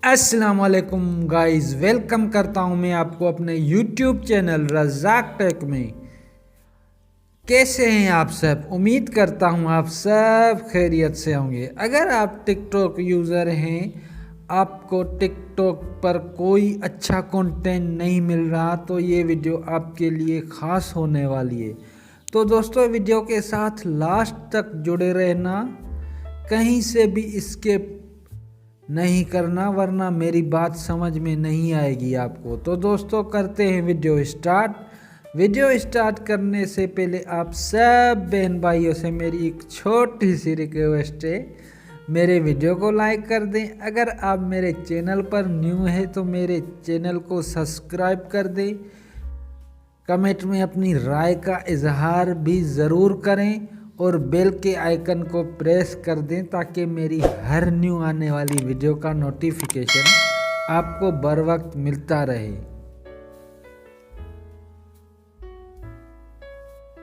अस्सलाम वालेकुम guys, welcome करता हूं मैं आपको अपने यूट्यूब चैनल रज़ाक टेक में। कैसे हैं आप सब? उम्मीद करता हूं आप सब खैरियत से होंगे। अगर आप टिकटॉक यूज़र हैं, आपको टिकटॉक पर कोई अच्छा कंटेंट नहीं मिल रहा, तो ये वीडियो आपके लिए ख़ास होने वाली है। तो दोस्तों, वीडियो के साथ लास्ट तक जुड़े रहना, कहीं से भी इसके नहीं करना, वरना मेरी बात समझ में नहीं आएगी आपको। तो दोस्तों, करते हैं वीडियो स्टार्ट। वीडियो स्टार्ट करने से पहले आप सब बहन भाइयों से मेरी एक छोटी सी रिक्वेस्ट है, मेरे वीडियो को लाइक कर दें। अगर आप मेरे चैनल पर न्यू हैं तो मेरे चैनल को सब्सक्राइब कर दें। कमेंट में अपनी राय का इजहार भी ज़रूर करें और बेल के आइकन को प्रेस कर दें ताकि मेरी हर न्यू आने वाली वीडियो का नोटिफिकेशन आपको बर वक्त मिलता रहे।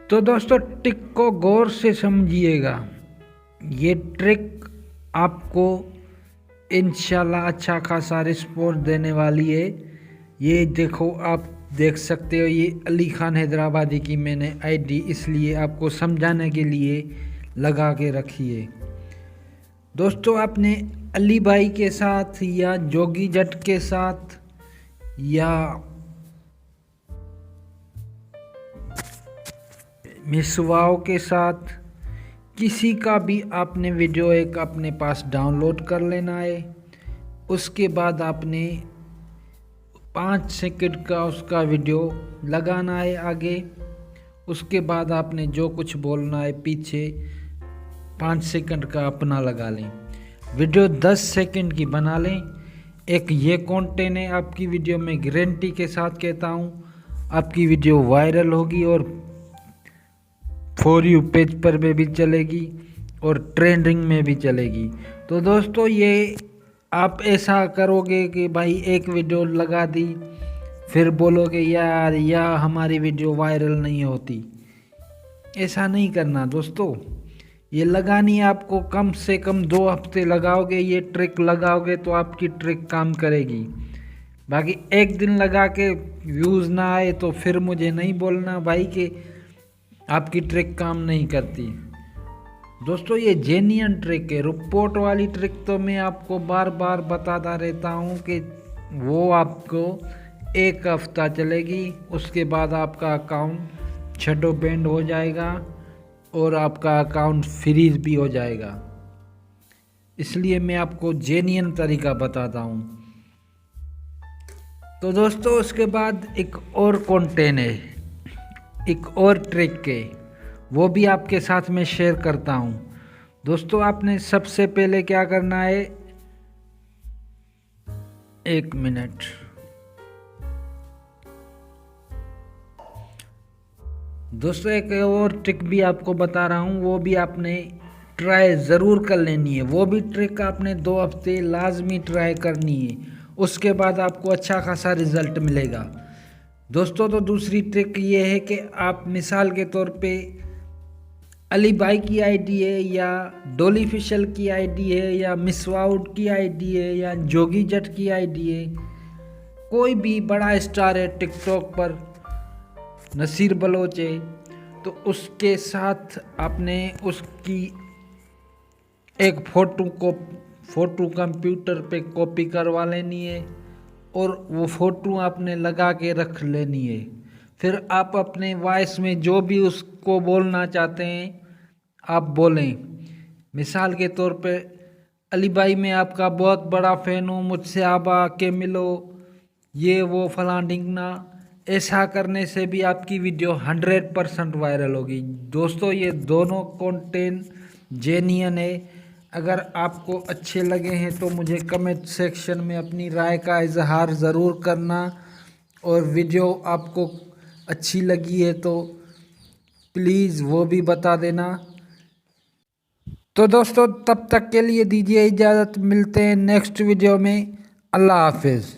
तो दोस्तों, ट्रिक को गौर से समझिएगा। ये ट्रिक आपको इंशाल्लाह अच्छा खासा रिस्पॉन्स देने वाली है। ये देखो, आप देख सकते हो, ये अली खान हैदराबादी की मैंने आईडी इसलिए आपको समझाने के लिए लगा के रखी है। दोस्तों, आपने अली भाई के साथ या जोगी जट के साथ या मिसवाओ के साथ किसी का भी आपने वीडियो एक अपने पास डाउनलोड कर लेना है। उसके बाद आपने 5 सेकंड का उसका वीडियो लगाना है आगे। उसके बाद आपने जो कुछ बोलना है पीछे 5 सेकंड का अपना लगा लें। वीडियो 10 सेकंड की बना लें। एक ये कंटेंट है आपकी वीडियो में, गारंटी के साथ कहता हूँ आपकी वीडियो वायरल होगी और फॉर यू पेज पर भी चलेगी और ट्रेंडिंग में भी चलेगी। तो दोस्तों, ये आप ऐसा करोगे कि भाई एक वीडियो लगा दी, फिर बोलोगे यार हमारी वीडियो वायरल नहीं होती। ऐसा नहीं करना दोस्तों। ये लगानी है आपको, कम से कम 2 हफ्ते लगाओगे, ये ट्रिक लगाओगे तो आपकी ट्रिक काम करेगी। बाकी एक दिन लगा के व्यूज़ ना आए तो फिर मुझे नहीं बोलना भाई कि आपकी ट्रिक काम नहीं करती। दोस्तों, ये जेन्युइन ट्रिक है। रिपोर्ट वाली ट्रिक तो मैं आपको बार बार बताता रहता हूँ कि वो आपको 1 हफ्ता चलेगी, उसके बाद आपका अकाउंट शैडो बैंड हो जाएगा और आपका अकाउंट फ्रीज भी हो जाएगा। इसलिए मैं आपको जेन्युइन तरीका बताता हूँ। तो दोस्तों, उसके बाद एक और कंटेंट है, एक और ट्रिक है, वो भी आपके साथ में शेयर करता हूँ। दोस्तों, आपने सबसे पहले क्या करना है, 1 मिनट। दोस्तों, एक और ट्रिक भी आपको बता रहा हूँ, वो भी आपने ट्राई ज़रूर कर लेनी है। वो भी ट्रिक आपने 2 हफ्ते लाजमी ट्राई करनी है, उसके बाद आपको अच्छा खासा रिज़ल्ट मिलेगा। दोस्तों, तो दूसरी ट्रिक ये है कि आप मिसाल के तौर पे अली भाई की आईडी है या डोली फिशल की आईडी है या मिसवाउड की आईडी है या जोगी जट की आईडी है, कोई भी बड़ा स्टार है टिकटॉक पर, नसीर बलोच है, तो उसके साथ आपने उसकी एक फ़ोटो कंप्यूटर पे कॉपी करवा लेनी है और वो फ़ोटो आपने लगा के रख लेनी है। फिर आप अपने वॉइस में जो भी उसको बोलना चाहते हैं आप बोलें। मिसाल के तौर पे, अली भाई मैं आपका बहुत बड़ा फ़ैन हूँ, मुझसे आप आके मिलो, ये वो फलां ढिंगना। ऐसा करने से भी आपकी वीडियो 100% वायरल होगी। दोस्तों, ये दोनों कंटेंट जेन्युइन है। अगर आपको अच्छे लगे हैं तो मुझे कमेंट सेक्शन में अपनी राय का इजहार ज़रूर करना, और वीडियो आपको अच्छी लगी है तो प्लीज़ वो भी बता देना। तो दोस्तों, तब तक के लिए दीजिए इजाज़त, मिलते हैं नेक्स्ट वीडियो में। अल्लाह हाफिज़।